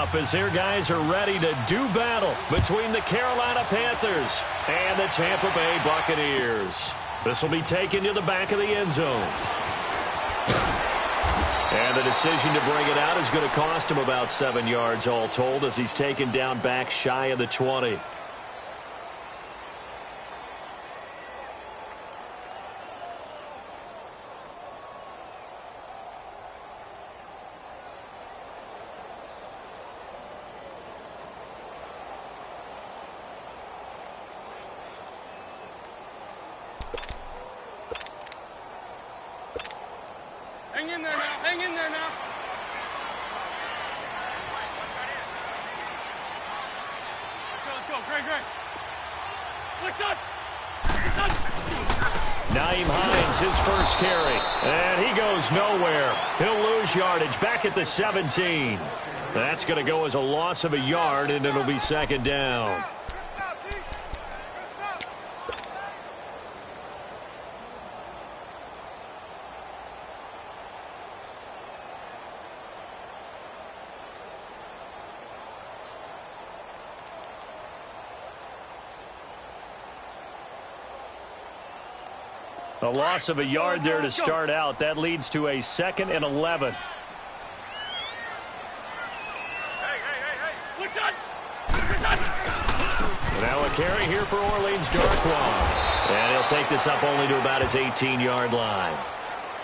up as their guys are ready to do battle between the Carolina Panthers and the Tampa Bay Buccaneers. This will be taken to the back of the end zone. And the decision to bring it out is going to cost him about 7 yards all told as he's taken down back shy of the 20. Hang in there now. Hang in there now. Let's go. Great. Let's go. Naeem Hines, his first carry. And he goes nowhere. He'll lose yardage back at the 17. That's going to go as a loss of a yard, and it'll be second down. A loss of a yard there to start out. That leads to a 2nd and 11. Now a carry here for Orleans Darkwa. And he'll take this up only to about his 18-yard line.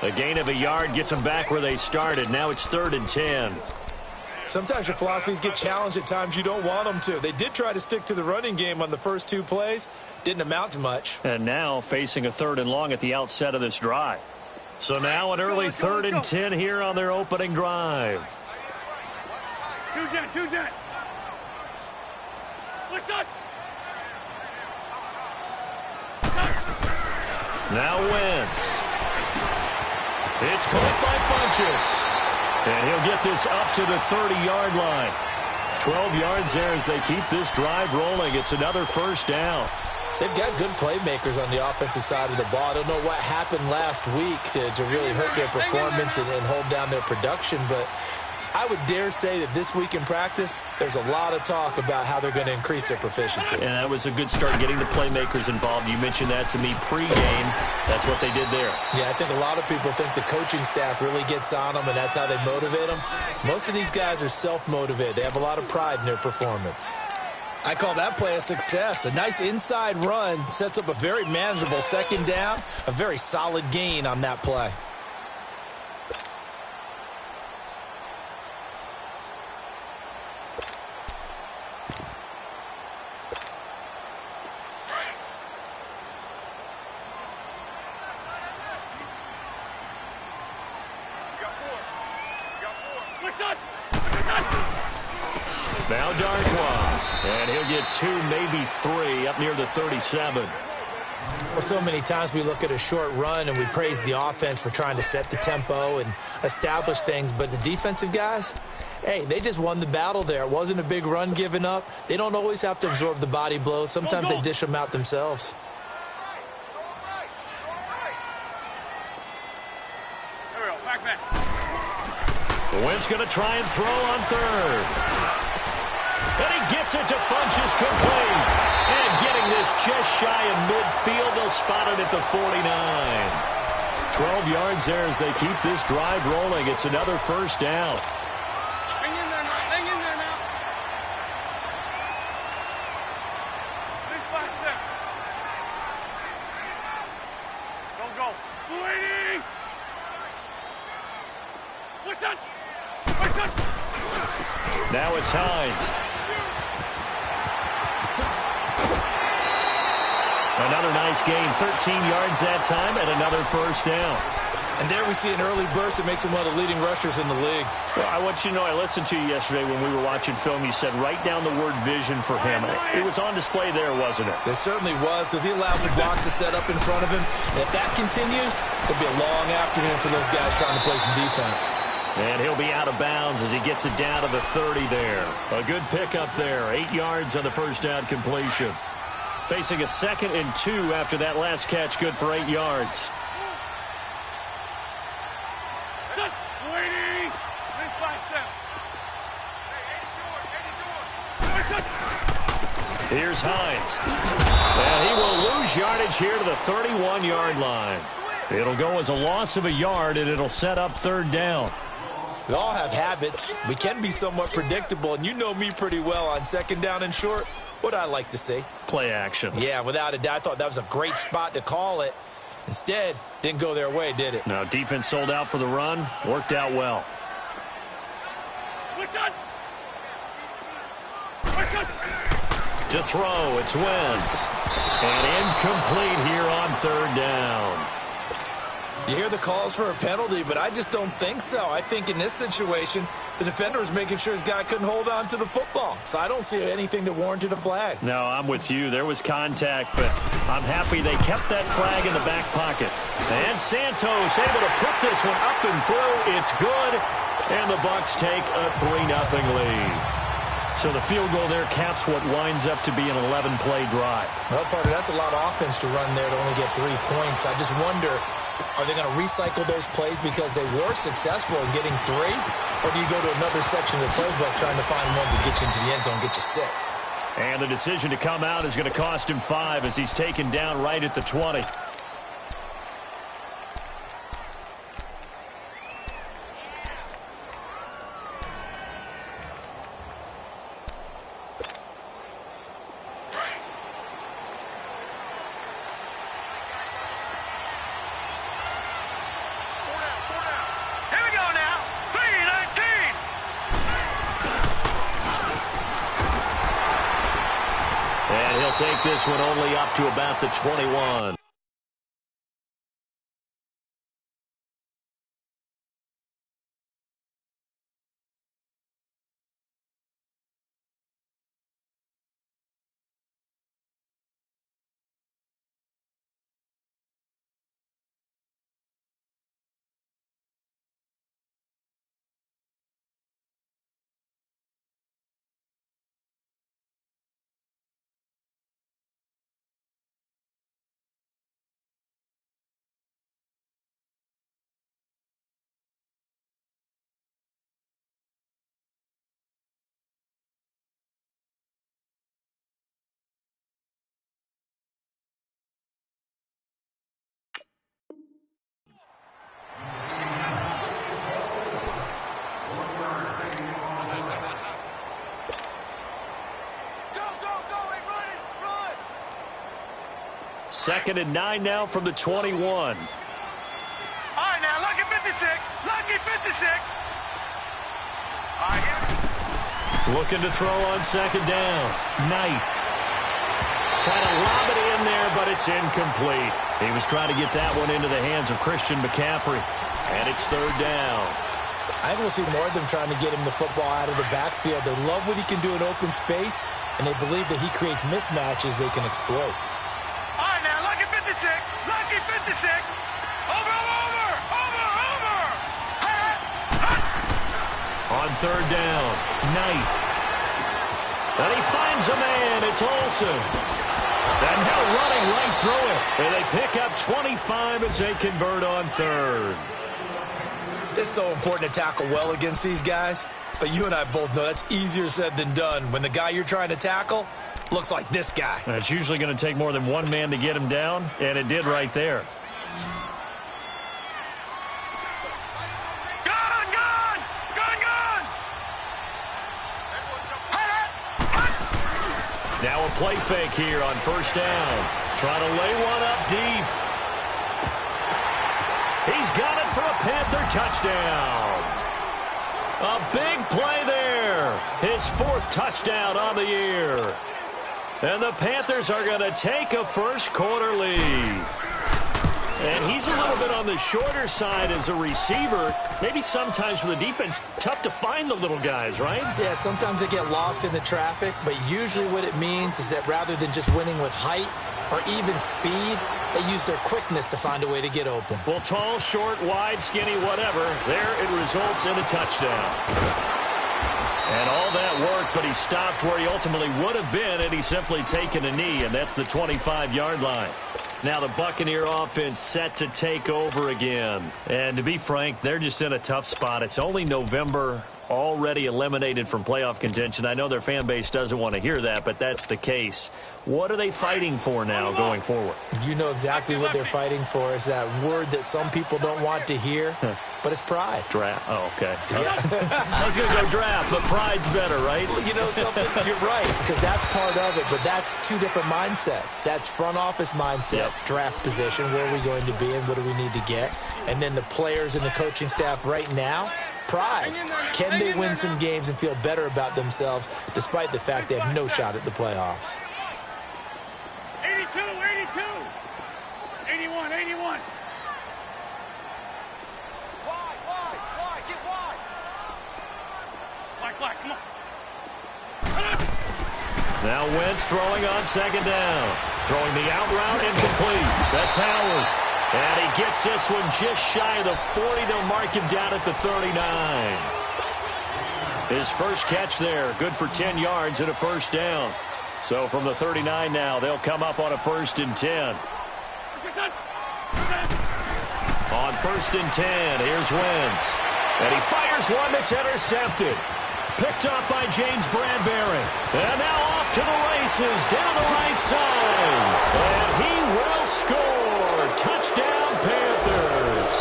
A gain of a yard gets them back where they started. Now it's 3rd and 10. Sometimes your philosophies get challenged at times you don't want them to. They did try to stick to the running game on the first 2 plays. Didn't amount to much. And now facing a 3rd and long at the outset of this drive. So now an early 3rd and 10 here on their opening drive. Two jet. Let's go. Now Wentz. It's caught by Funchess. And he'll get this up to the 30-yard line. 12 yards there as they keep this drive rolling. It's another first down. They've got good playmakers on the offensive side of the ball. I don't know what happened last week to really hurt their performance and hold down their production, but I would dare say that this week in practice, there's a lot of talk about how they're going to increase their proficiency. And that was a good start getting the playmakers involved. You mentioned that to me pregame. That's what they did there. Yeah, I think a lot of people think the coaching staff really gets on them, and that's how they motivate them. Most of these guys are self-motivated. They have a lot of pride in their performance. I call that play a success. A nice inside run sets up a very manageable 2nd down, a very solid gain on that play. Now Darkwa, and he'll get 2, maybe 3, up near the 37. Well, so many times we look at a short run and we praise the offense for trying to set the tempo and establish things, but the defensive guys, hey, they just won the battle there. It wasn't a big run given up. They don't always have to absorb the body blows. Sometimes they dish them out themselves. There we go. Back. Wentz going to try and throw on 3rd. And he gets it to Funchess complete. And getting this just shy of midfield, they'll spot it at the 49. 12 yards there as they keep this drive rolling. It's another first down. Hang in there now. 6-5-6. Go. Waiting. What's that? Now it's Hines. Another nice gain, 13 yards that time, and another first down. And there we see an early burst that makes him one of the leading rushers in the league. Well, I want you to know, I listened to you yesterday when we were watching film. You said write down the word vision for him. It was on display there, wasn't it? It certainly was, because he allows the blocks to set up in front of him. And if that continues, it'll be a long afternoon for those guys trying to play some defense. And he'll be out of bounds as he gets it down to the 30 there. A good pickup there, 8 yards on the first down completion. Facing a 2nd and 2 after that last catch, good for 8 yards. Waiting. 6-5-7. Here's Hines. And he will lose yardage here to the 31-yard line. It'll go as a loss of a yard, and it'll set up third down. We all have habits. We can be somewhat predictable, and you know me pretty well on second down and short. What I like to say? Play action. Yeah, without a doubt. I thought that was a great spot to call it. Instead, didn't go their way, did it? Now, defense sold out for the run. Worked out well. To throw, it's Wentz. And incomplete here on third down. You hear the calls for a penalty, but I just don't think so. I think in this situation, the defender was making sure his guy couldn't hold on to the football. So I don't see anything that warranted a flag. No, I'm with you. There was contact, but I'm happy they kept that flag in the back pocket. And Santos able to put this one up and through. It's good. And the Bucs take a 3-0 lead. So the field goal there caps what winds up to be an 11-play drive. Well, Parker, that's a lot of offense to run there to only get 3 points. I just wonder, are they going to recycle those plays because they were successful in getting 3? Or do you go to another section of the playbook trying to find ones that get you into the end zone and get you 6? And the decision to come out is going to cost him 5 as he's taken down right at the 20. Take this one only up to about the 21. Second and 9 now from the 21. All right, now, lucky 56. Lucky 56. All right, here. Looking to throw on second down. Knight. Trying to lob it in there, but it's incomplete. He was trying to get that one into the hands of Christian McCaffrey. And it's third down. I think we'll see more of them trying to get him the football out of the backfield. They love what he can do in open space, and they believe that he creates mismatches they can exploit. All right, now, lucky 56. Lucky 56. Over. On third down, Knight. And he finds a man. It's Olsen. And now running right through it. And they pick up 25 as they convert on third. It's so important to tackle well against these guys. But you and I both know that's easier said than done when the guy you're trying to tackle looks like this guy. And it's usually going to take more than one man to get him down, and it did right there. Now a play fake here on first down. Trying to lay one up deep. He's got it for a Panther touchdown. A big play there. His 4th touchdown on the year. And the Panthers are going to take a first quarter lead. And he's a little bit on the shorter side as a receiver. Maybe sometimes for the defense, tough to find the little guys, right? Yeah, sometimes they get lost in the traffic, but usually what it means is that rather than just winning with height or even speed, they use their quickness to find a way to get open. Well, tall, short, wide, skinny, whatever, there it results in a touchdown. And all that worked, but he stopped where he ultimately would have been, and he's simply taken a knee, and that's the 25-yard line. Now the Buccaneer offense set to take over again. And to be frank, they're just in a tough spot. It's only November already eliminated from playoff contention. I know their fan base doesn't want to hear that, but that's the case. What are they fighting for now going forward? You know exactly what they're fighting for. Is that word that some people don't want to hear, but it's pride. Draft. Oh, okay. I was going to go draft, but pride's better, right? You know something? You're right, because that's part of it, but that's two different mindsets. That's front office mindset, draft position, where are we going to be and what do we need to get? And then the players and the coaching staff right now, pride. Can they win some games and feel better about themselves despite the fact they have no shot at the playoffs? 82, 82. 81, 81. Wide, get wide. Black, come on. Now Wentz throwing on second down. Throwing the out route incomplete. That's Howard. And he gets this one just shy of the 40. They'll mark him down at the 39. His first catch there, good for 10 yards and a first down. So from the 39 now, they'll come up on a 1st and 10. On 1st and 10, here's Wentz. And he fires one that's intercepted. Picked up by James Bradbury. And now off to the races down the right side. And he will score. Touchdown, Panthers.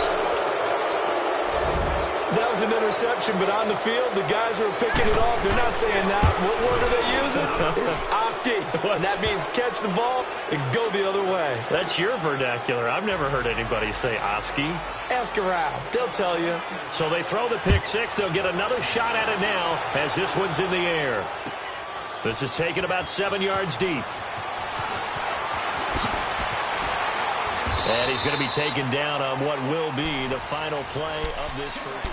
That was an interception, but on the field, the guys who are picking it off, they're not saying that. What word are they using? It's Oski. And that means catch the ball and go the other way. That's your vernacular. I've never heard anybody say Oski. Ask around. They'll tell you. So they throw the pick six. They'll get another shot at it now as this one's in the air. This is taken about 7 yards deep. And he's going to be taken down on what will be the final play of this first.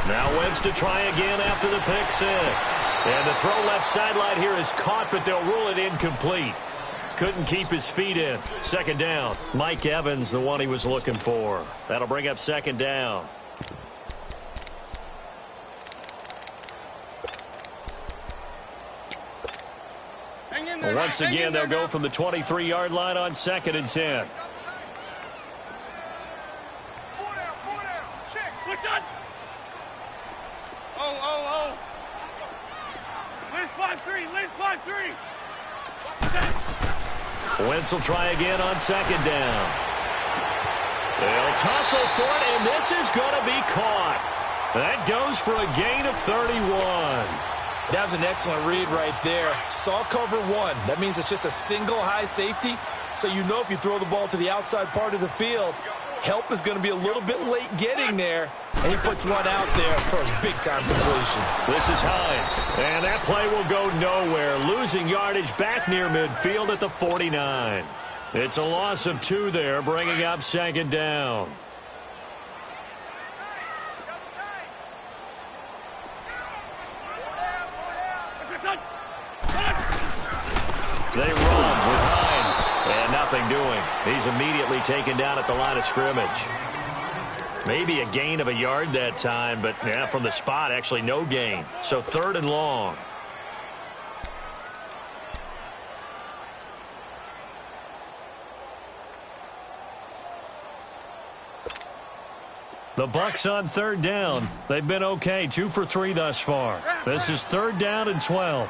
Now Wentz to try again after the pick six. And the throw left sideline here is caught, but they'll rule it incomplete. Couldn't keep his feet in. Second down. Mike Evans, the one he was looking for. That'll bring up second down. Once again, they'll go from the 23-yard line on 2nd and 10. Wentz will try again on second down. They'll tussle for it, and this is going to be caught. That goes for a gain of 31. That was an excellent read right there. Saw cover one. That means it's just a single high safety. So you know if you throw the ball to the outside part of the field, help is going to be a little bit late getting there. And he puts one out there for a big-time completion. This is Hines. And that play will go nowhere. Losing yardage back near midfield at the 49. It's a loss of 2 there, bringing up second down. They run with Hines. And nothing doing. He's immediately taken down at the line of scrimmage. Maybe a gain of a yard that time, but yeah, from the spot, actually no gain. So 3rd and long. The Bucs on 3rd down. They've been okay, 2 for 3 thus far. This is 3rd down and 12.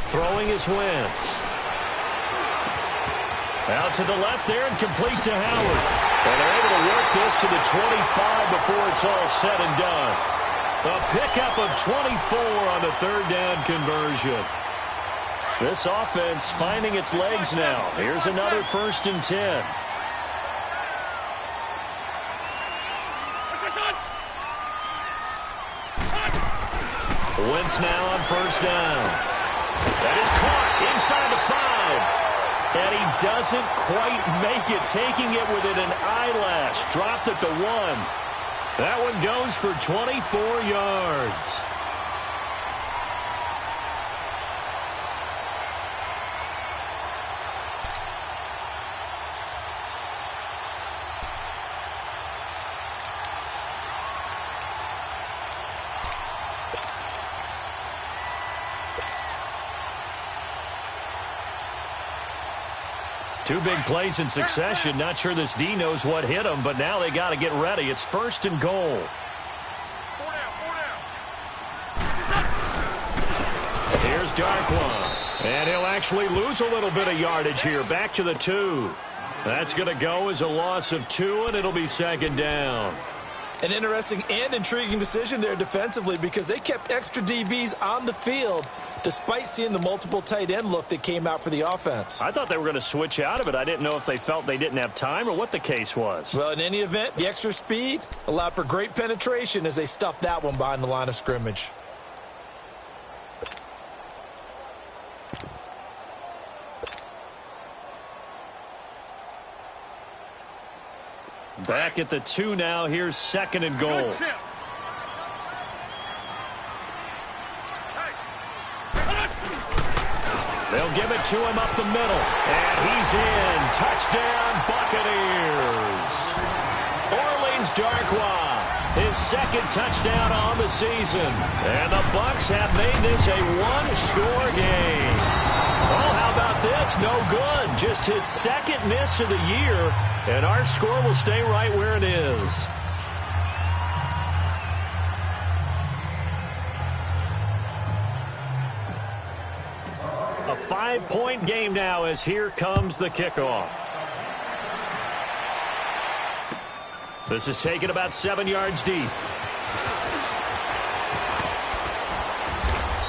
Throwing is Wentz. Out to the left there and complete to Howard. And they're able to work this to the 25 before it's all said and done. A pickup of 24 on the 3rd down conversion. This offense finding its legs now. Here's another 1st and 10. Wentz now on 1st down. That is caught inside the 5. And he doesn't quite make it, taking it within an eyelash. Dropped at the 1. That one goes for 24 yards. Two big plays in succession. Not sure this D knows what hit him, but now they got to get ready. It's 1st and goal. Here's Darkwan. And he'll actually lose a little bit of yardage here. Back to the 2. That's going to go as a loss of 2, and it'll be 2nd down. An interesting and intriguing decision there defensively because they kept extra DBs on the field despite seeing the multiple tight end look that came out for the offense. I thought they were going to switch out of it. I didn't know if they felt they didn't have time or what the case was. Well, in any event, the extra speed allowed for great penetration as they stuffed that one behind the line of scrimmage. Back at the 2 now. Here's 2nd and goal. They'll give it to him up the middle. And he's in. Touchdown, Buccaneers. Orleans Darkwa, his 2nd touchdown on the season. And the Bucs have made this a one-score game. Oh, how about this? No good. Just his 2nd miss of the year. And our score will stay right where it is. A 5-point game now as here comes the kickoff. This is taken about 7 yards deep.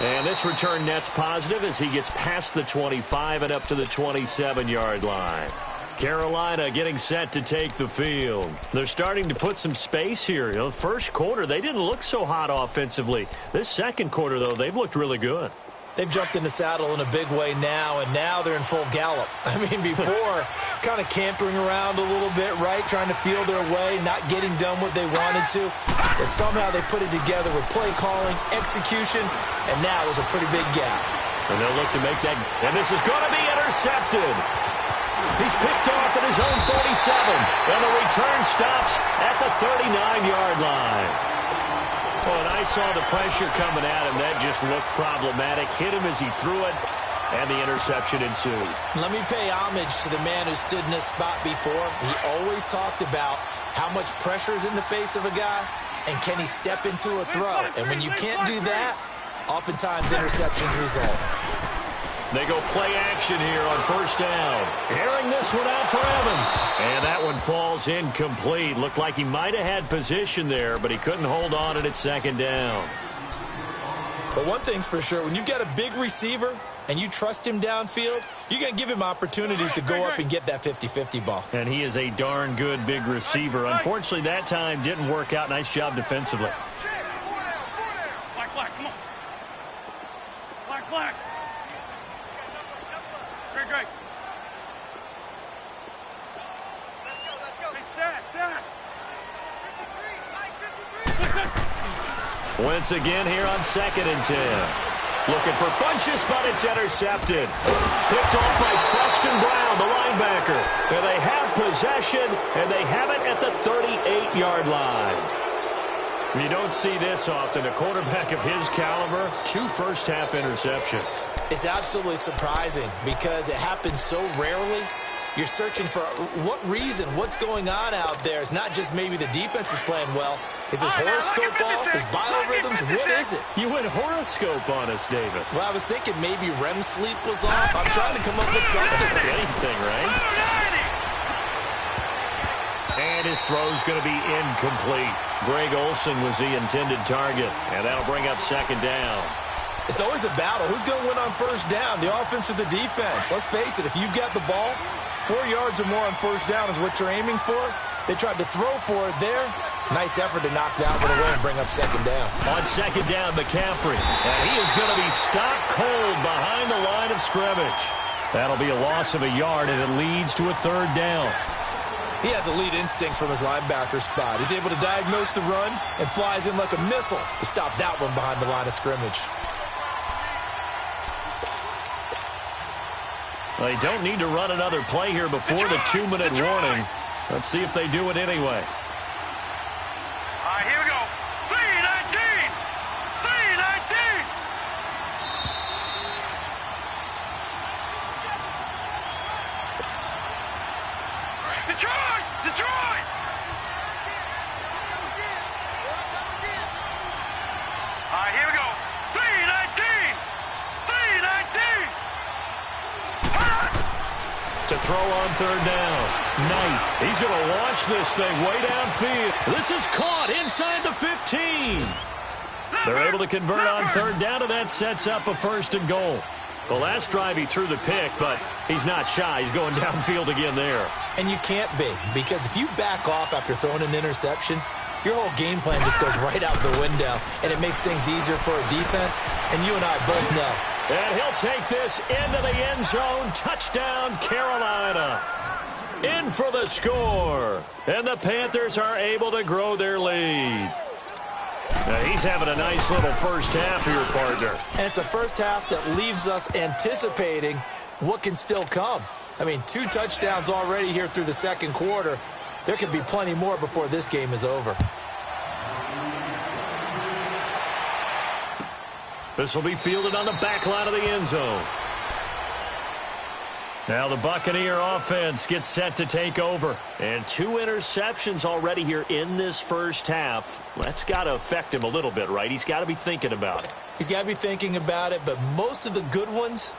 And this return net's positive as he gets past the 25 and up to the 27-yard line. Carolina getting set to take the field. They're starting to put some space here. You know, the first quarter, they didn't look so hot offensively. This second quarter, though, they've looked really good. They've jumped in the saddle in a big way now, and now they're in full gallop. I mean, before, kind of cantering around a little bit, right, trying to feel their way, not getting done what they wanted to. But somehow they put it together with play calling, execution, and now there's a pretty big gap. And they'll look to make that, and this is going to be intercepted. He's picked off at his own 47, and the return stops at the 39-yard line. Well, and I saw the pressure coming at him. That just looked problematic. Hit him as he threw it, and the interception ensued. Let me pay homage to the man who stood in this spot before. He always talked about how much pressure is in the face of a guy, and can he step into a throw. And when you can't do that, oftentimes interceptions result. They go play action here on 1st down. Airing this one out for Evans. And that one falls incomplete. Looked like he might have had position there, but he couldn't hold on at 2nd down. But one thing's for sure, when you got a big receiver and you trust him downfield, you're going to give him opportunities to go up and get that 50-50 ball. And he is a darn good big receiver. Unfortunately, that time didn't work out. Nice job defensively. Black, come on. Black. Great. Let's go. Hey, stat. 53. Once again here on 2nd and 10. Looking for Funchess, but it's intercepted. Picked off by Preston Brown, the linebacker. And they have possession, and they have it at the 38-yard line. You don't see this often. A quarterback of his caliber, 2 first-half interceptions. It's absolutely surprising because it happens so rarely. You're searching for what reason, what's going on out there. It's not just maybe the defense is playing well. Is his horoscope off? His biorhythms? What is it? You went horoscope on us, David. Well, I was thinking maybe REM sleep was off. I'm trying to come up with something. Anything, right? And his throw's going to be incomplete. Greg Olsen was the intended target, and that'll bring up 2nd down. It's always a battle. Who's going to win on 1st down, the offense or the defense? Let's face it, if you've got the ball, 4 yards or more on 1st down is what you're aiming for. They tried to throw for it there. Nice effort to knock that one away and bring up 2nd down. On 2nd down, McCaffrey. And he is going to be stopped cold behind the line of scrimmage. That'll be a loss of a yard, and it leads to a 3rd down. He has elite instincts from his linebacker spot. He's able to diagnose the run and flies in like a missile to stop that one behind the line of scrimmage. They don't need to run another play here before the 2-minute warning. Let's see if they do it anyway. All right, here we go. 3-19. 3-19. Detroit! Detroit! All right, here we go. 3-19. 3-19. To throw on third down. Knight. He's going to launch this thing way downfield. This is caught inside the 15. They're able to convert on third down, and that sets up a 1st and goal. The last drive he threw the pick, but he's not shy. He's going downfield again there. And you can't be, because if you back off after throwing an interception, your whole game plan just goes right out the window, and it makes things easier for a defense, and you and I both know. And he'll take this into the end zone. Touchdown, Carolina. In for the score. And the Panthers are able to grow their lead. Now, he's having a nice little first half here, partner. And it's a first half that leaves us anticipating what can still come. I mean, 2 touchdowns already here through the second quarter. There could be plenty more before this game is over. This will be fielded on the back line of the end zone. Now the Buccaneer offense gets set to take over. And 2 interceptions already here in this first half. That's got to affect him a little bit, right? He's got to be thinking about it. He's got to be thinking about it, but most of the good ones,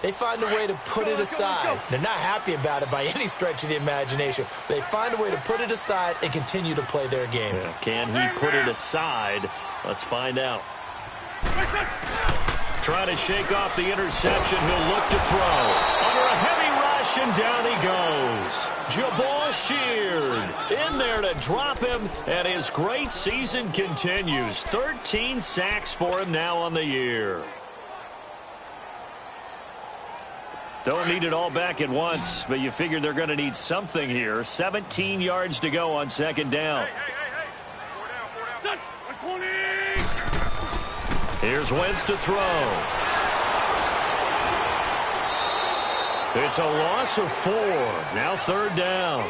they find a way to put it aside. They're not happy about it by any stretch of the imagination. They find a way to put it aside and continue to play their game. Yeah, can he put it aside? Let's find out. Trying to shake off the interception. He'll look to throw. Under a heavy rush, and down he goes. Jabal Sheard in there to drop him, and his great season continues. 13 sacks for him now on the year. Don't need it all back at once, but you figure they're going to need something here. 17 yards to go on second down. Hey. 120. Here's Wentz to throw. It's a loss of 4. Now third down.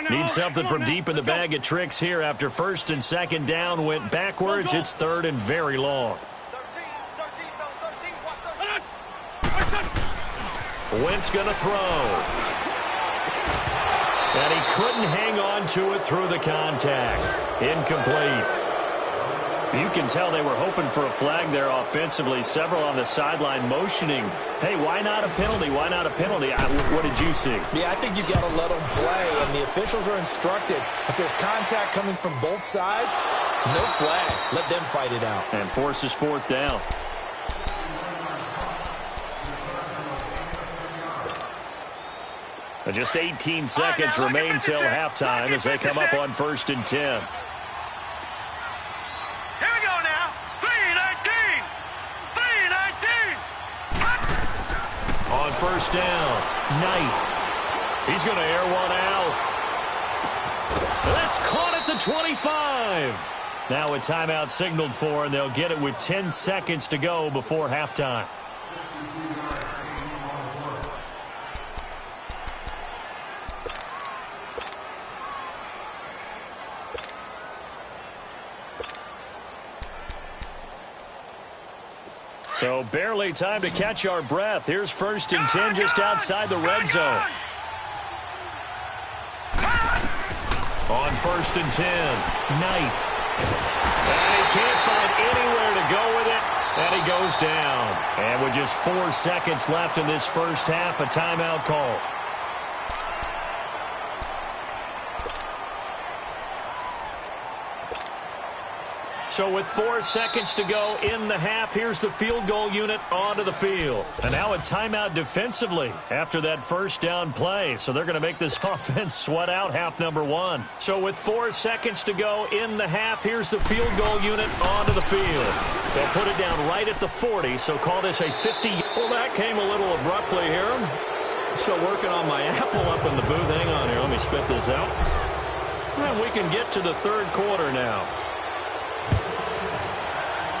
Need something from deep in the bag of tricks here after first and second down went backwards. It's third and very long. Wentz going to throw. And he couldn't hang on to it through the contact. Incomplete. You can tell they were hoping for a flag there offensively. Several on the sideline motioning, hey, why not a penalty? Why not a penalty? What did you see? Yeah, I think you got to let them play, and the officials are instructed. If there's contact coming from both sides, no flag. Let them fight it out. And forces fourth down. Just 18 seconds remain till halftime as they come up on 1st and 10. On first down, Knight. He's going to air one out. That's caught at the 25. Now a timeout signaled for, and they'll get it with 10 seconds to go before halftime. So barely time to catch our breath. Here's 1st and 10 just outside the red zone. On 1st and 10, Knight. And he can't find anywhere to go with it, and he goes down. And with just 4 seconds left in this first half, a timeout call. So with 4 seconds to go in the half, here's the field goal unit onto the field. And now a timeout defensively after that first down play. So they're going to make this offense sweat out half number 1. So with 4 seconds to go in the half, here's the field goal unit onto the field. They'll put it down right at the 40, so call this a 50. Well, that came a little abruptly here. Still working on my apple up in the booth. Hang on here. Let me spit this out. And we can get to the third quarter now.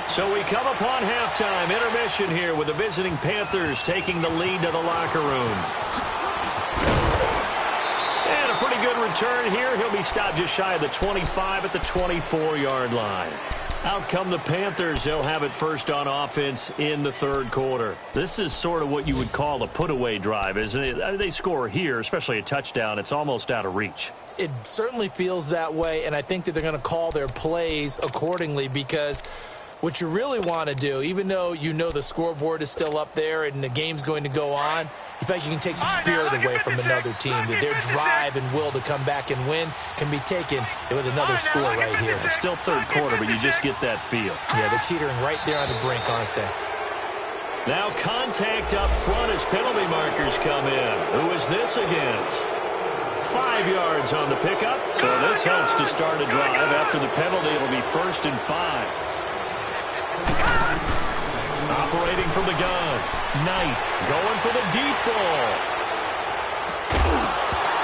So we come upon halftime, intermission here with the visiting Panthers taking the lead to the locker room. And a pretty good return here. He'll be stopped just shy of the 25 at the 24-yard line. Out come the Panthers. They'll have it first on offense in the third quarter. This is sort of what you would call a put-away drive, isn't it? They score here, especially a touchdown. It's almost out of reach. It certainly feels that way, and I think that they're going to call their plays accordingly because what you really want to do, even though you know the scoreboard is still up there and the game's going to go on, in fact, you can take the spirit away from another team. That their drive and will to come back and win can be taken with another score right here. It's still third quarter, but you just get that feel. Yeah, they're teetering right there on the brink, aren't they? Now contact up front as penalty markers come in. Who is this against? 5 yards on the pickup. So this helps to start a drive. After the penalty, it'll be 1st and 5. Operating from the gun. Knight going for the deep ball.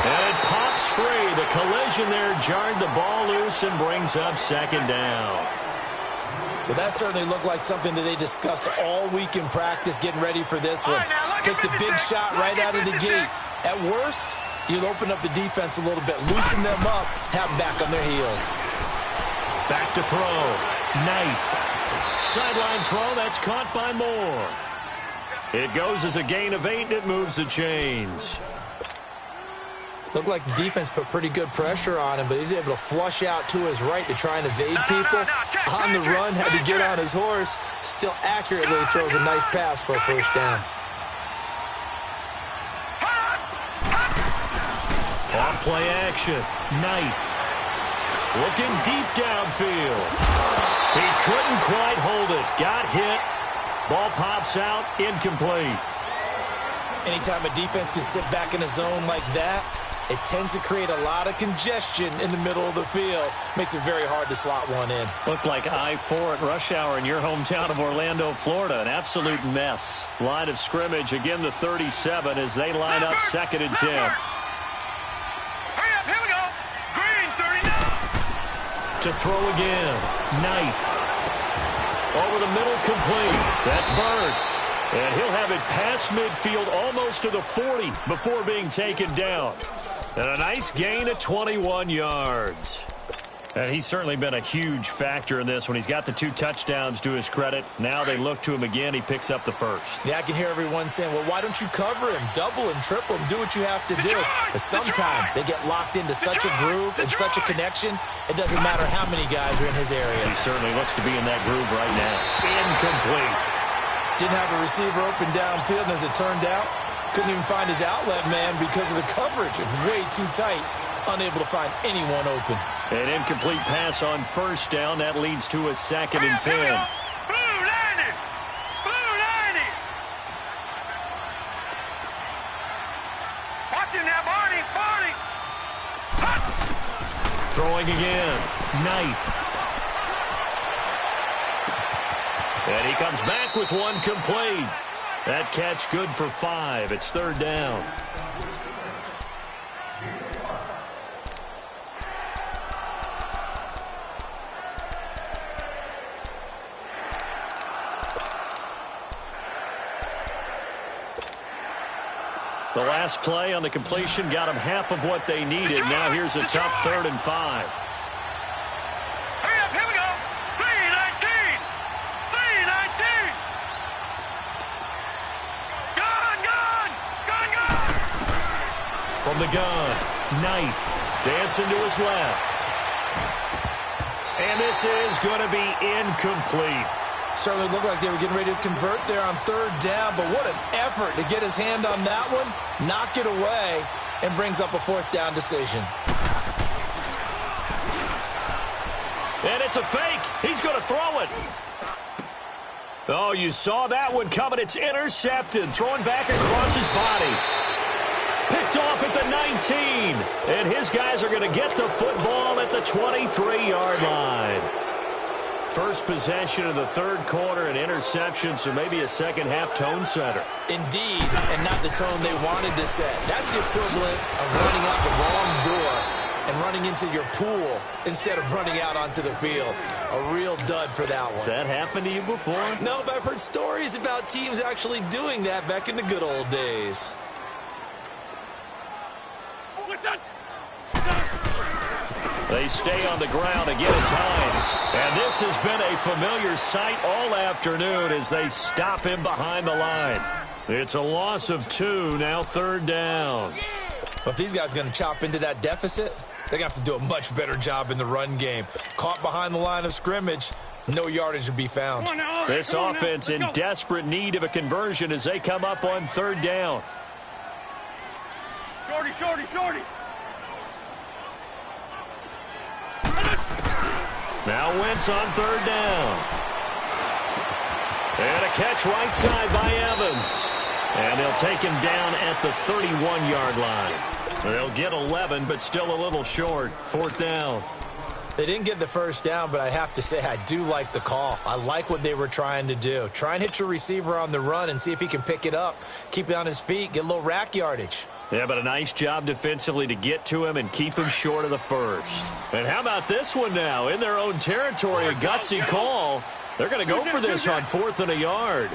And it pops free. The collision there jarred the ball loose and brings up 2nd down. Well, that certainly looked like something that they discussed all week in practice getting ready for this one. Take the big shot right out of the gate. At worst, you'll open up the defense a little bit, loosen them up, have them back on their heels. Back to throw. Knight. Sideline throw, that's caught by Moore. It goes as a gain of 8, and it moves the chains. Looked like the defense put pretty good pressure on him, but he's able to flush out to his right to try and evade people. On the run, had to get on his horse. Still accurately throws a nice pass for a first down. Off play action. Knight. Looking deep downfield. He couldn't quite hold it. Got hit. Ball pops out. Incomplete. Anytime a defense can sit back in a zone like that, it tends to create a lot of congestion in the middle of the field. Makes it very hard to slot one in. Looked like I-4 at rush hour in your hometown of Orlando, Florida. An absolute mess. Line of scrimmage, again the 37 as they line up 2nd and 10. Hurry up, here we go. Green, 39. To throw again. Knight. Over the middle, complete. That's Bird. And he'll have it past midfield almost to the 40 before being taken down. And a nice gain of 21 yards. And he's certainly been a huge factor in this when he's got the 2 touchdowns to his credit. Now they look to him again. He picks up the first. Yeah, I can hear everyone saying, well, why don't you cover him, double him, triple him, do what you have to do. But sometimes they get locked into such a groove and such a connection, it doesn't matter how many guys are in his area. He certainly looks to be in that groove right now. Incomplete. Didn't have a receiver open downfield, and as it turned out, couldn't even find his outlet man because of the coverage. It's way too tight, unable to find anyone open. An incomplete pass on first down. That leads to a 2nd and 10. Blue 90. Blue 90. Watch him now, Barney. Barney. Throwing again. Knight. And he comes back with one complete. That catch good for 5. It's 3rd down. The last play on the completion got them half of what they needed. Now here's a tough 3rd and 5. Hurry up, here we go. 319. 319. Gun, gun. Gun, gun. From the gun, Knight dancing to his left. And this is going to be incomplete. Certainly looked like they were getting ready to convert there on 3rd down, but what an effort to get his hand on that one, knock it away, and brings up a 4th down decision. And it's a fake. He's going to throw it. Oh, you saw that one coming. It's intercepted. Throwing back across his body. Picked off at the 19. And his guys are going to get the football at the 23-yard line. First possession of the third quarter, an interception, so maybe a second-half tone setter. Indeed, and not the tone they wanted to set. That's the equivalent of running out the wrong door and running into your pool instead of running out onto the field. A real dud for that one. Has that happened to you before? No, but I've heard stories about teams actually doing that back in the good old days. They stay on the ground. Again, it's Hines. And this has been a familiar sight all afternoon as they stop him behind the line. It's a loss of 2, now third down. But if these guys are going to chop into that deficit, they're going to have to do a much better job in the run game. Caught behind the line of scrimmage, no yardage to be found. This offense in desperate need of a conversion as they come up on third down. Shorty. Now Wentz on third down. And a catch right side by Evans. And they'll take him down at the 31-yard line. They'll get 11, but still a little short. Fourth down. They didn't get the first down, but I have to say I do like the call. I like what they were trying to do. Try and hit your receiver on the run and see if he can pick it up. Keep it on his feet, get a little rack yardage. Yeah, but a nice job defensively to get to him and keep him short of the first. And how about this one now? In their own territory, a gutsy call. They're going to go for this on 4th and a yard.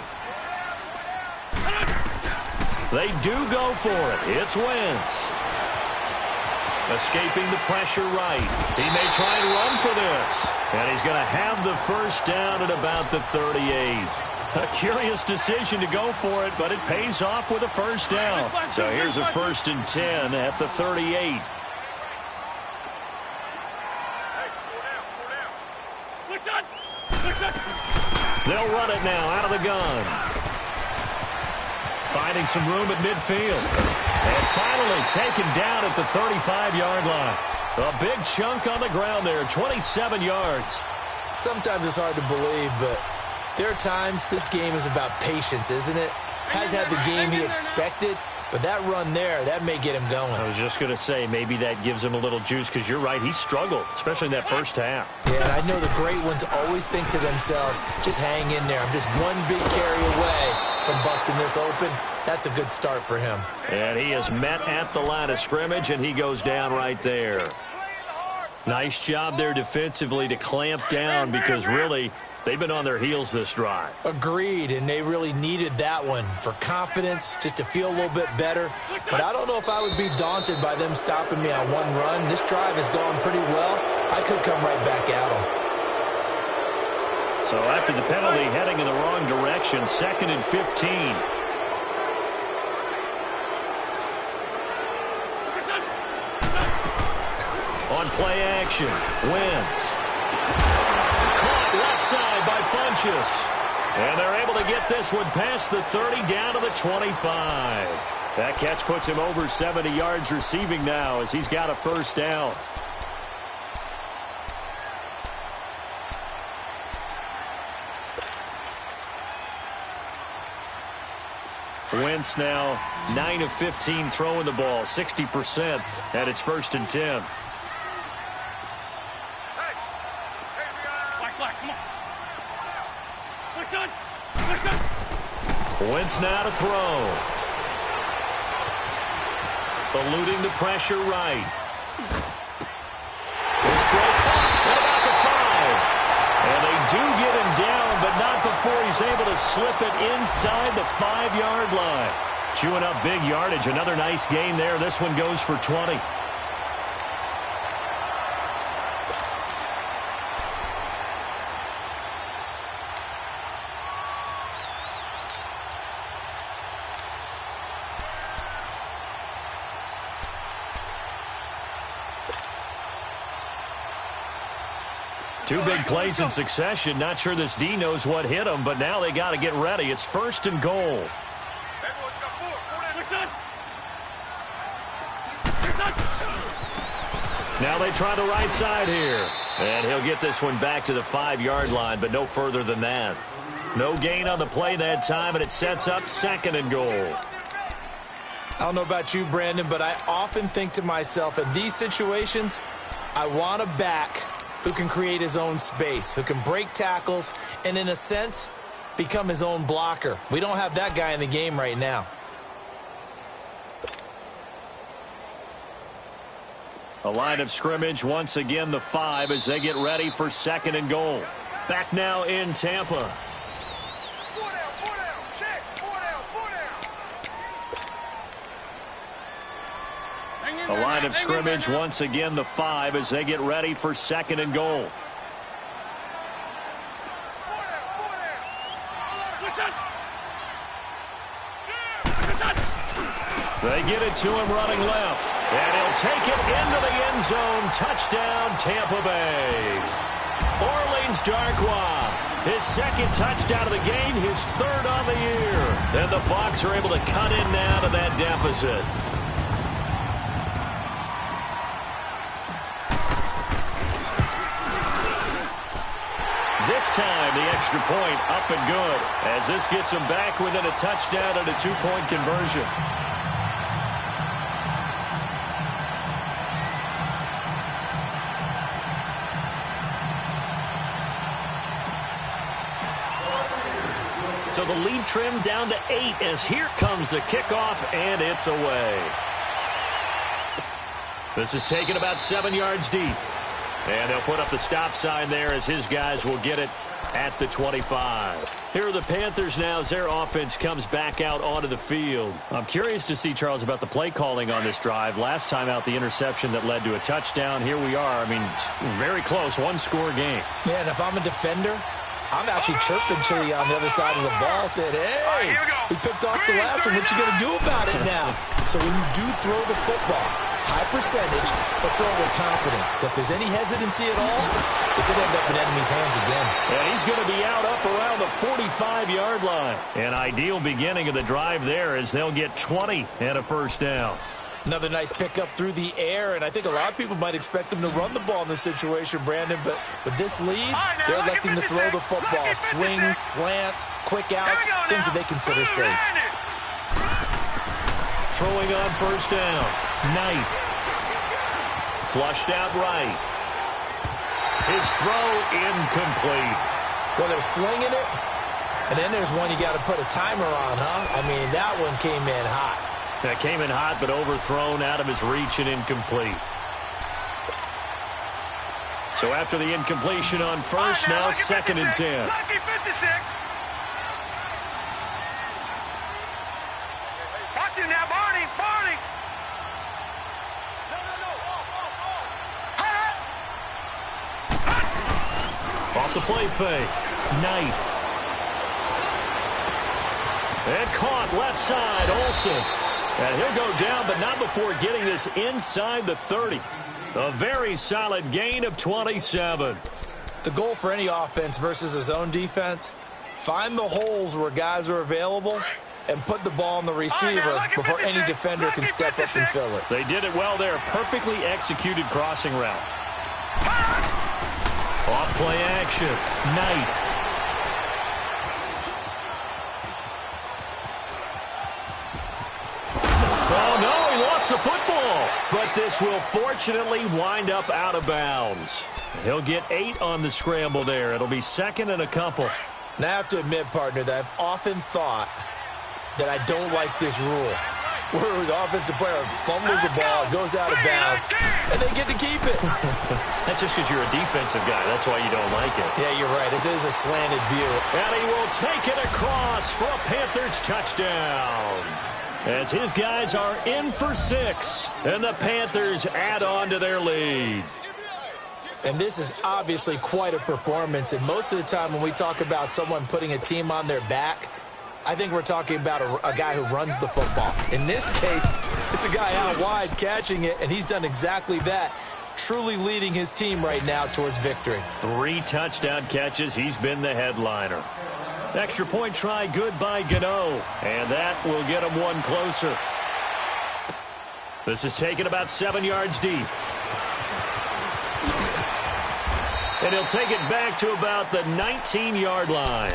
They do go for it. It's Wentz. Escaping the pressure right. He may try and run for this. And he's going to have the first down at about the 38. A curious decision to go for it, but it pays off with a first down. So here's a 1st and 10 at the 38. They'll run it now out of the gun. Finding some room at midfield. And finally taken down at the 35-yard line. A big chunk on the ground there, 27 yards. Sometimes it's hard to believe, but there are times this game is about patience, isn't it? Has had the game he expected, but that run there, that may get him going. I was just going to say, maybe that gives him a little juice, because you're right, he struggled, especially in that first half. Yeah, and I know the great ones always think to themselves, just hang in there. I'm just one big carry away from busting this open. That's a good start for him. And he is met at the line of scrimmage, and he goes down right there. Nice job there defensively to clamp down, because really, they've been on their heels this drive. Agreed, and they really needed that one for confidence, just to feel a little bit better. But I don't know if I would be daunted by them stopping me on one run. This drive has gone pretty well. I could come right back at them. So after the penalty, heading in the wrong direction, 2nd and 15. On play action, Wentz. Caught left side by Funchess. And they're able to get this one past the 30 down to the 25. That catch puts him over 70 yards receiving now as he's got a first down. Wentz now 9 of 15 throwing the ball, 60%, and it's 1st and 10. Wentz now to throw. Eluding the pressure right. His throw caught at about the 5. And they do get him down, but not before he's able to slip it inside the 5-yard line. Chewing up big yardage. Another nice gain there. This one goes for 20. Two big plays in succession. Not sure this D knows what hit him, but now they got to get ready. It's 1st and goal. Now they try the right side here. And he'll get this one back to the 5-yard line, but no further than that. No gain on the play that time, and it sets up 2nd and goal. I don't know about you, Brandon, but I often think to myself, in these situations, I want a back who can create his own space, who can break tackles, and in a sense, become his own blocker. We don't have that guy in the game right now. A line of scrimmage, once again, the 5 as they get ready for 2nd and goal. Back now in Tampa. A line of scrimmage, once again, the 5 as they get ready for 2nd and goal. They get it to him running left. And he'll take it into the end zone. Touchdown, Tampa Bay. Orleans Darkwa, his 2nd touchdown of the game, his 3rd on the year. And the Bucs are able to cut in now to that deficit. This time, the extra point up and good, as this gets them back within a touchdown and a 2-point conversion. So the lead trimmed down to 8 as here comes the kickoff, and it's away. This is taken about 7 yards deep. And they'll put up the stop sign there as his guys will get it at the 25. Here are the Panthers now as their offense comes back out onto the field. I'm curious to see, Charles, about the play calling on this drive. Last time out, the interception that led to a touchdown. Here we are. I mean, very close, 1-score game. Yeah, and if I'm a defender, I'm actually chirping Chili on the other side of the ball, saying, hey, we picked off the last one. What you going to do about it now? So when you do throw the football, high percentage, but throw it with confidence. If there's any hesitancy at all, it could end up in enemy's hands again. And he's going to be out up around the 45-yard line. An ideal beginning of the drive there as they'll get 20 and a 1st down. Another nice pickup through the air, and I think a lot of people might expect them to run the ball in this situation, Brandon, but with this lead, they're electing to throw the football. Swings, slants, quick outs, things that they consider safe. Throwing on 1st down. Knight. Flushed out right. His throw incomplete. Well, they're slinging it, and then there's one you got to put a timer on, huh? I mean, that one came in hot. That came in hot, but overthrown out of his reach and incomplete. So after the incompletion on 1st, now 2nd and 10. Lucky 56. Watch him now, Barney. Barney. Off the play fake. Knight. And caught left side, Olsen. And he'll go down, but not before getting this inside the 30. A very solid gain of 27. The goal for any offense versus a zone defense, find the holes where guys are available and put the ball on the receiver before any defender can step up and fill it. They did it well there. Perfectly executed crossing route. Off play action. Knight. Oh, no, he lost the football. But this will fortunately wind up out of bounds. He'll get 8 on the scramble there. It'll be 2nd and a couple. Now, I have to admit, partner, that I've often thought that I don't like this rule, where the offensive player fumbles the ball, goes out of bounds, and they get to keep it. That's just because you're a defensive guy. That's why you don't like it. Yeah, you're right. It is a slanted view. And he will take it across for a Panthers touchdown. As his guys are in for 6, and the Panthers add on to their lead. And this is obviously quite a performance. And most of the time when we talk about someone putting a team on their back, I think we're talking about a guy who runs the football. In this case, it's a guy out wide catching it, and he's done exactly that, truly leading his team right now towards victory. 3 touchdown catches. He's been the headliner. Extra point try good by Gano, and that will get him one closer. This is taken about 7 yards deep. And he'll take it back to about the 19-yard line.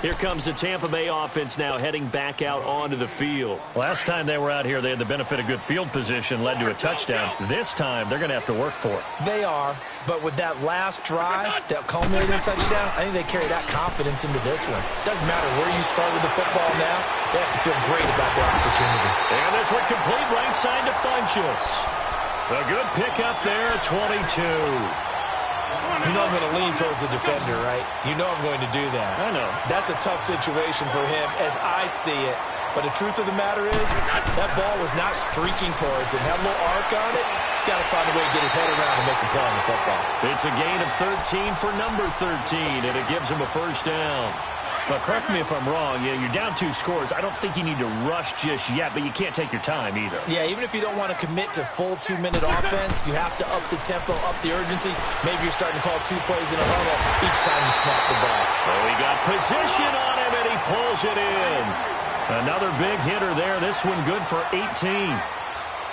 Here comes the Tampa Bay offense now heading back out onto the field. Last time they were out here, they had the benefit of good field position, led to a touchdown. This time, they're going to have to work for it. They are, but with that last drive that culminated in a touchdown, I think they carry that confidence into this one. Doesn't matter where you start with the football now, they have to feel great about their opportunity. And this one complete right side to Funchess. A good pickup there at 22. You know I'm going to lean towards the defender, right? You know I'm going to do that. I know. That's a tough situation for him as I see it. But the truth of the matter is, that ball was not streaking towards him. Had a little arc on it. He's got to find a way to get his head around and make a play on the football. It's a gain of 13 for number 13, and it gives him a first down. But correct me if I'm wrong, you're down 2 scores. I don't think you need to rush just yet, but you can't take your time either. Yeah, even if you don't want to commit to full 2-minute offense, you have to up the tempo, up the urgency. Maybe you're starting to call 2 plays in a huddle each time you snap the ball. Oh, he got position on him, and he pulls it in. Another big hitter there. This one good for 18.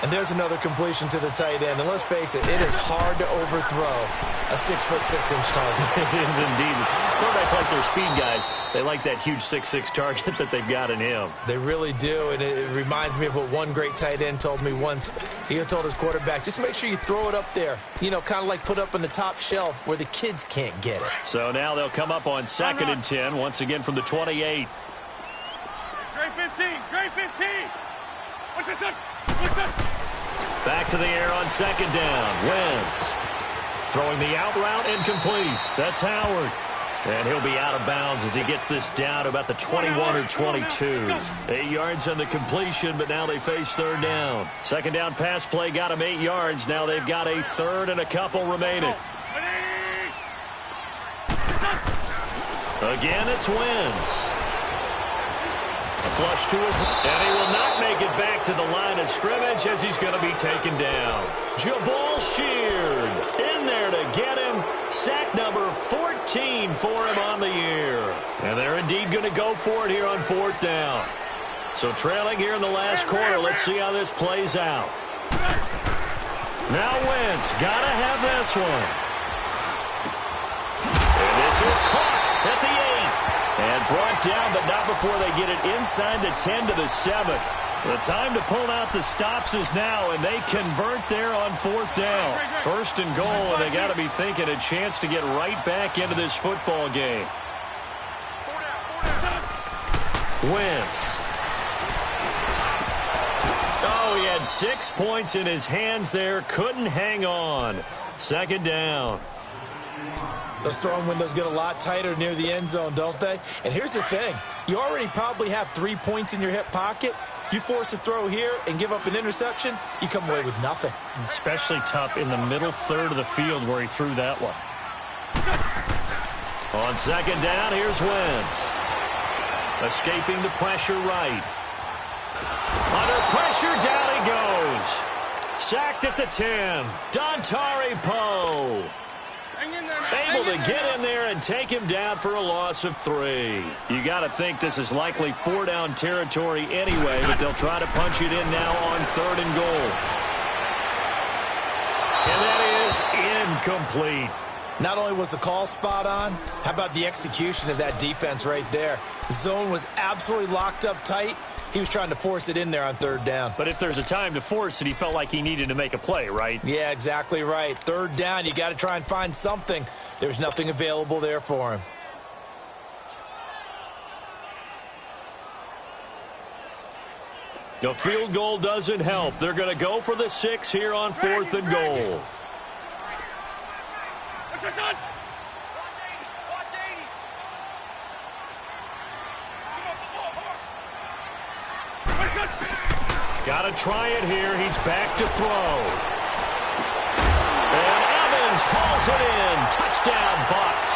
And there's another completion to the tight end. And let's face it, it is hard to overthrow a 6'6" target. It is indeed. Quarterbacks like their speed guys. They like that huge 6'6" target that they've got in him. They really do, and it reminds me of what one great tight end told me once. He told his quarterback, just make sure you throw it up there. You know, kind of like put up on the top shelf where the kids can't get it. So now they'll come up on 2nd and 10, once again from the 28. Great 15, great 15. What's this up? Back to the air on 2nd down. Wentz throwing the out route incomplete. That's Howard. And he'll be out of bounds as he gets this down to about the 21 or 22. 8 yards on the completion, but now they face 3rd down. 2nd down pass play got him 8 yards. Now they've got a 3rd and a couple remaining. Again, it's Wentz. Flush to his, and he will not make it back to the line of scrimmage as he's going to be taken down. Jabal Sheard in there to get him. Sack number 14 for him on the year. And they're indeed going to go for it here on 4th down. So trailing here in the last quarter. Let's see how this plays out. Now Wentz got to have this one. And this is caught at the 8. And brought down, but not before they get it inside the 10 to the 7. The time to pull out the stops is now, and they convert there on 4th down. 1st and goal, and they got to be thinking a chance to get right back into this football game. Wentz. Oh, he had 6 points in his hands there. Couldn't hang on. 2nd down. Those throwing windows get a lot tighter near the end zone, don't they? And here's the thing. You already probably have 3 points in your hip pocket. You force a throw here and give up an interception, you come away with nothing. Especially tough in the middle third of the field where he threw that one. On 2nd down, here's Wentz. Escaping the pressure right. Under pressure, down he goes. Sacked at the 10. Dontari Poe. Able to get in there and take him down for a loss of 3. You got to think this is likely 4-down territory anyway, but they'll try to punch it in now on 3rd and goal. And that is incomplete. Not only was the call spot on, how about the execution of that defense right there? The zone was absolutely locked up tight. He was trying to force it in there on 3rd down. But if there's a time to force it, he felt like he needed to make a play, right? Yeah, exactly right. 3rd down, you got to try and find something. There's nothing available there for him. The field goal doesn't help. They're going to go for the 6 here on 4th and goal. Got to try it here. He's back to throw. And Evans calls it in. Touchdown, Bucs.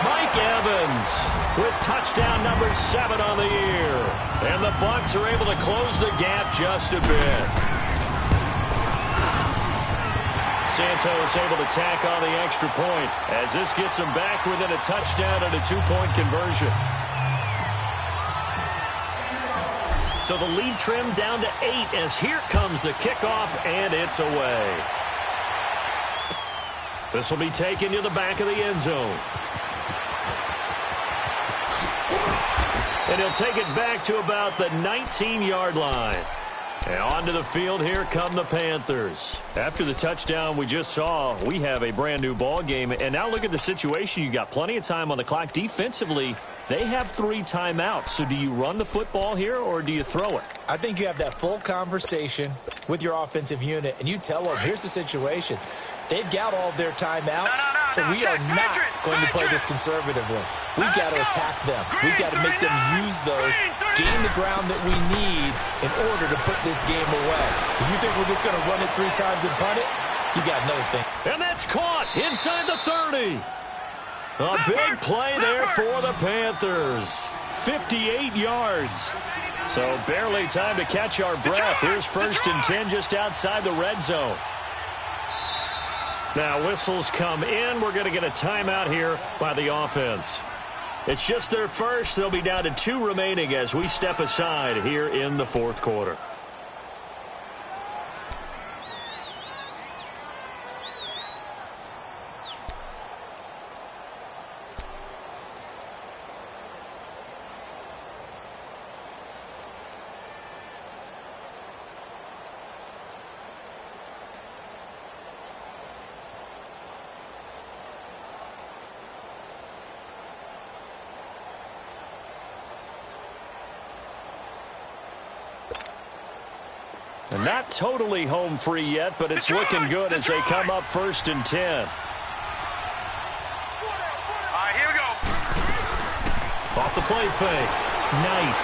Mike Evans with touchdown number 7 on the year. And the Bucs are able to close the gap just a bit. Santos able to tack on the extra point as this gets him back within a touchdown and a 2-point conversion. So the lead trimmed down to 8 as here comes the kickoff, and it's away. This will be taken to the back of the end zone. And he'll take it back to about the 19-yard line. And onto the field, here come the Panthers. After the touchdown we just saw, we have a brand-new ball game. And now look at the situation. You got plenty of time on the clock. Defensively, they have 3 timeouts. So do you run the football here or do you throw it? I think you have that full conversation with your offensive unit, and you tell them, here's the situation. They've got all their timeouts, so we are not going to play this conservatively. We've got to attack them. We've got to make them use those, gain the ground that we need in order to put this game away. If you think we're just going to run it 3 times and punt it, you got another thing. And that's caught inside the 30. A big play there for the Panthers. 58 yards. So barely time to catch our breath. Here's 1st and 10 just outside the red zone. Now whistles come in. We're going to get a timeout here by the offense. It's just their first. They'll be down to 2 remaining as we step aside here in the 4th quarter. And not totally home free yet, but it's looking good as they come up 1st and 10. All right, here we go. Off the play fake. Knight.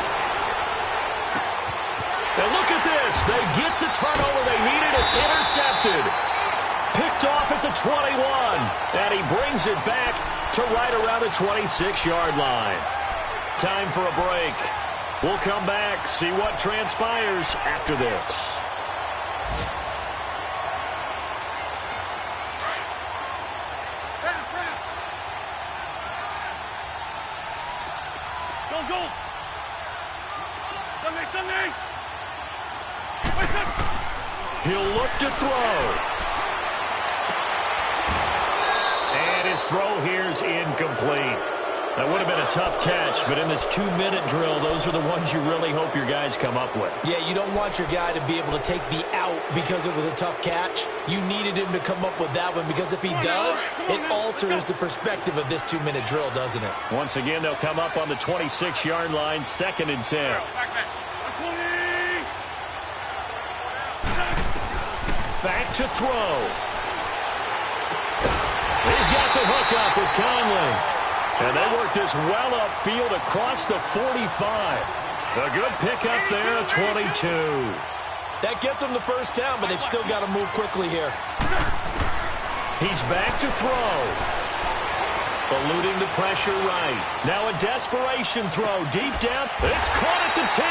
And look at this. They get the turnover they needed. It's intercepted. Picked off at the 21. And he brings it back to right around the 26-yard line. Time for a break. We'll come back, see what transpires after this. Go. Sunday. He'll look to throw. And his throw here's incomplete. That would have been a tough catch, but in this 2-minute drill, those are the ones you really hope your guys come up with. Yeah, you don't want your guy to be able to take the out because it was a tough catch. You needed him to come up with that one because if he does, it alters the perspective of this 2-minute drill, doesn't it? Once again, they'll come up on the 26-yard line, 2nd and 10. Back to throw. He's got the hook up with Conley. And they work this well upfield across the 45. A good pickup there, 22. That gets them the first down, but they've still got to move quickly here. He's back to throw. Eluding the pressure right. Now a desperation throw deep down. It's caught at the 10.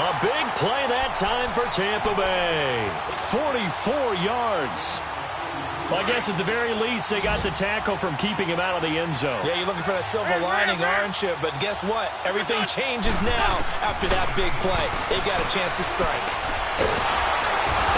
A big play that time for Tampa Bay. 44 yards. Well, I guess at the very least, they got the tackle from keeping him out of the end zone. Yeah, you're looking for that silver lining, aren't you? But guess what? Everything changes now after that big play. They got a chance to strike.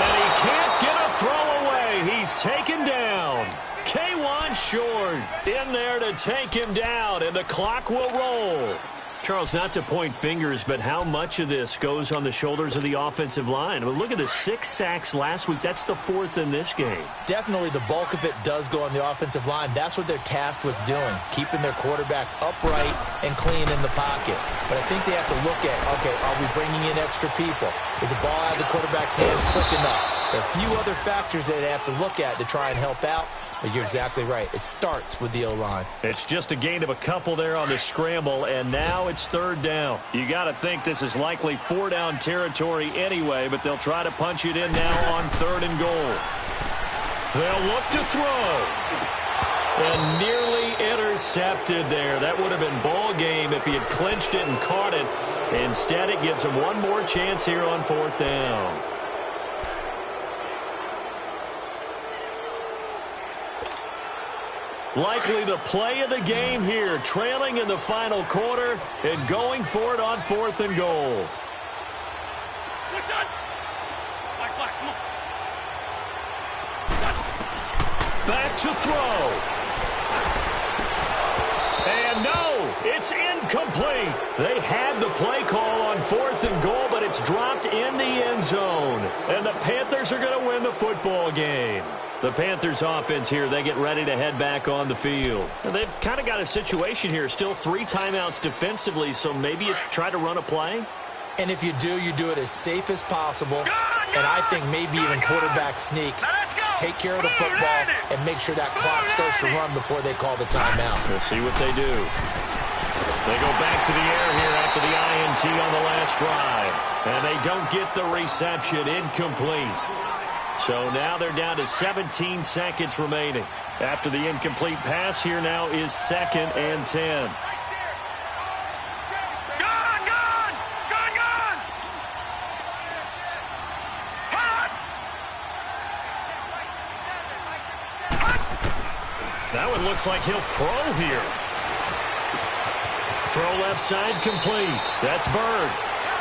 And he can't get a throw away. He's taken down. K1 short in there to take him down, and the clock will roll. Charles, not to point fingers, but how much of this goes on the shoulders of the offensive line? I mean, look at the 6 sacks last week. That's the 4th in this game. Definitely the bulk of it does go on the offensive line. That's what they're tasked with doing, keeping their quarterback upright and clean in the pocket. But I think they have to look at, okay, are we bringing in extra people? Is the ball out of the quarterback's hands quick enough? There are a few other factors that they have to look at to try and help out. But you're exactly right. It starts with the O-line. It's just a gain of a couple there on the scramble, and now it's 3rd down. You got to think this is likely 4-down territory anyway, but they'll try to punch it in now on 3rd and goal. They'll look to throw. And nearly intercepted there. That would have been ball game if he had clinched it and caught it. Instead, it gives him one more chance here on 4th down. Likely the play of the game here, trailing in the final quarter and going for it on 4th and goal. back to throw. And no, it's incomplete. They had the play call on 4th and goal, but it's dropped in the end zone. And the Panthers are going to win the football game. The Panthers offense here, they get ready to head back on the field. And they've kind of got a situation here, still 3 timeouts defensively, so maybe you try to run a play. And if you do, you do it as safe as possible. And I think maybe even quarterback sneak. Take care of the football and make sure that clock starts to run before they call the timeout. We'll see what they do. They go back to the air here after the INT on the last drive. And they don't get the reception. Incomplete. So now they're down to 17 seconds remaining. After the incomplete pass, here now is 2nd and 10. That one looks like he'll throw here. Throw left side complete. That's Bird.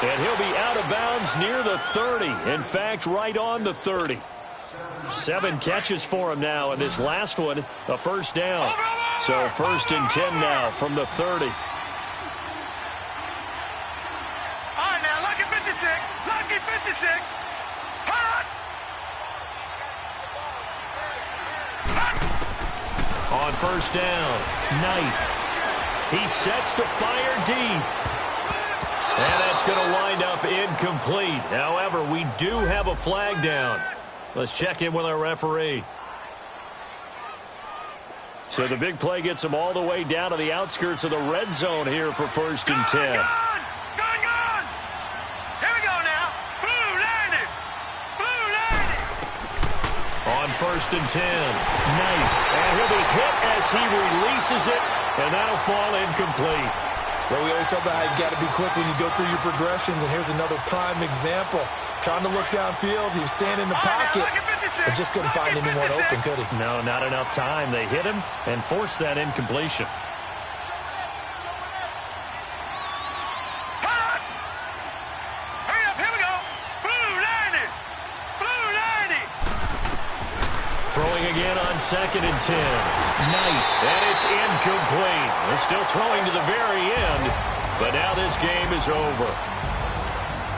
And he'll be out of bounds near the 30. In fact, right on the 30. 7 catches for him now, and this last one, a first down. So 1st and 10 now from the 30. All right, now, lucky 56. Lucky 56. Hot. On 1st down, Knight. He sets to fire deep. And that's going to wind up incomplete. However, we do have a flag down. Let's check in with our referee. So the big play gets them all the way down to the outskirts of the red zone here for 1st and 10. Gone. Here we go now. Blue landed. Blue landed. On 1st and 10, Knight. And he'll be hit as he releases it, and that'll fall incomplete. Well, we always talk about how you've got to be quick when you go through your progressions, and here's another prime example. Trying to look downfield, he was standing in the pocket, but just couldn't find anyone open, could he? No, not enough time. They hit him and forced that incompletion. Hurry up, here we go. Blue landed. Blue landed. Throwing again on 2nd and 10. Knight, and it's incomplete. They're still throwing to the very end, but now this game is over.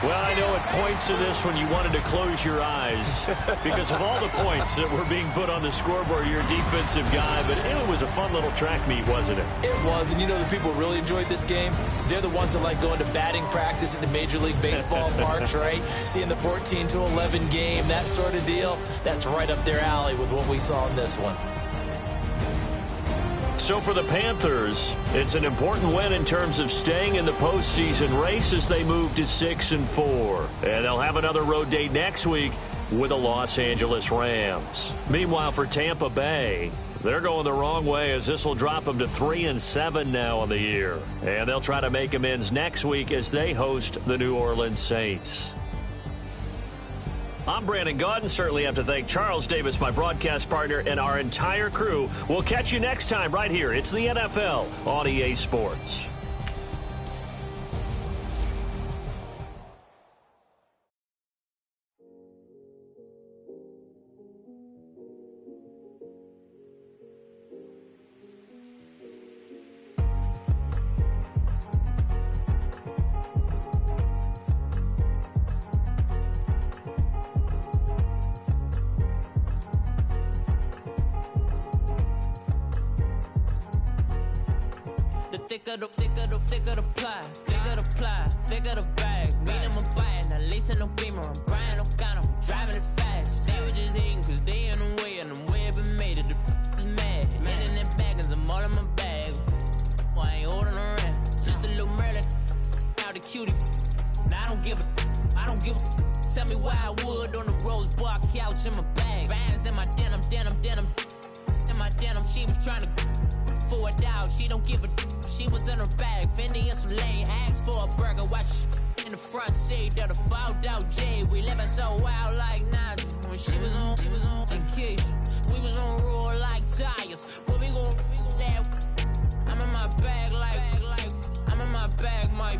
Well, I know at points in this one you wanted to close your eyes because of all the points that were being put on the scoreboard. You're a defensive guy, but it was a fun little track meet, wasn't it? It was, and you know the people who really enjoyed this game? They're the ones that like going to batting practice at the Major League Baseball parks, right? Seeing the 14-11 game, that sort of deal. That's right up their alley with what we saw in this one. So for the Panthers, it's an important win in terms of staying in the postseason race as they move to 6-4. And they'll have another road date next week with the Los Angeles Rams. Meanwhile, for Tampa Bay, they're going the wrong way as this will drop them to 3-7 now on the year. And they'll try to make amends next week as they host the New Orleans Saints. I'm Brandon Gaudin. Certainly have to thank Charles Davis, my broadcast partner, and our entire crew. We'll catch you next time right here. It's the NFL on EA Sports. Thicker the ply, thicker the bag. Meet them a buying, at least in no beamer. I'm Brian O'Connor, I'm driving it fast. They were just hating cause they in the way, and the way it been made it, the is mad. Man in them baggins, I'm all in my bag. I ain't holding around, just a little Merlin, out the cutie. Now I don't give a, tell me why I would on the rose bar couch in my bag. Bands in my denim, in my denim, she was trying to for it out, she don't give a. She was in her bag, Fendi and some lane hags for a burger. Watch in the front seat of the fouled out J. We living so wild like Nas. When she was on vacation, we was on roll like tires. What we gon' I'm in my bag like I'm in my bag, my.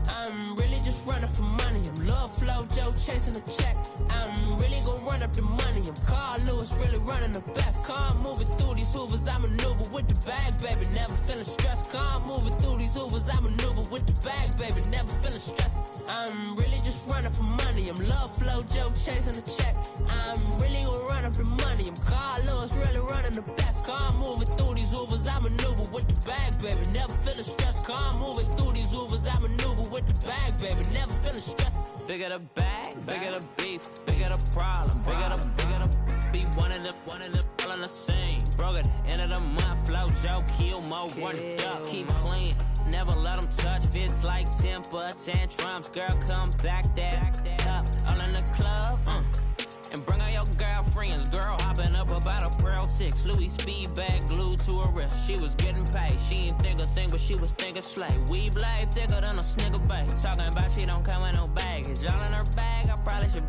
I'm really just running for money. I'm Love Flow Joe chasing the check. I'm really gonna run up the money. I'm Carl Lewis, really running the best. Calm moving through these hoovers, I maneuver with the bag, baby. Never feeling stressed. Calm moving through these hoovers, I maneuver with the bag, baby. Never feeling stressed. I'm really just running for money. I'm Love Flow Joe chasing the check. I'm really gonna run up the money. I'm Carl Lewis, really running the best. Calm moving through these hoovers, I maneuver with the bag, baby. Never feeling stressed. Calm moving through these hoovers, I maneuver with the bag, baby. Never feeling stressed. Bigger the bag, bigger the beef, bigger the problem, bigger the be one of the all in the same. Broke at the end of the month, Flow Joe, kill mo, run it up, keep clean. Never let them touch, fits like temper tantrums. Girl, come back that up, all in the club, and bring all your girlfriends. Girl hopping up about a Pearl 6 Louis speed bag glued to her wrist. She was getting paid, she ain't think a thing, but she was thinking slay. We blade thicker than a snigger bag. Talking about she don't come with no baggage. All in her bag, I probably should.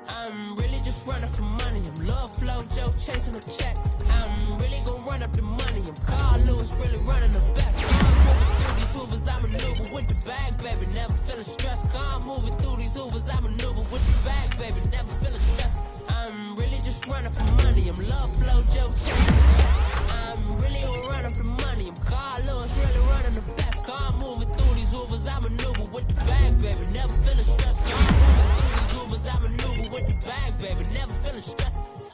I'm really just running for money. I'm Love Flow Joe chasing the check. I'm really gonna run up the money. I'm Carl Lewis, really running the best. Calm moving through these hoovers, I maneuver with the bag, baby. Never feeling stressed. Calm moving through these hoovers, I maneuver with the bag, baby. Never feeling stressed. I'm really just running for money. I'm Love Flow Joe chasing the check. I'm really gonna run up the money. I'm Carl Lewis, really running the best. Calm moving through these hoovers, I maneuver with the bag, baby. Never feeling stressed. Calm moving through these hoovers, I maneuver with the bag, baby. Never feeling stressed.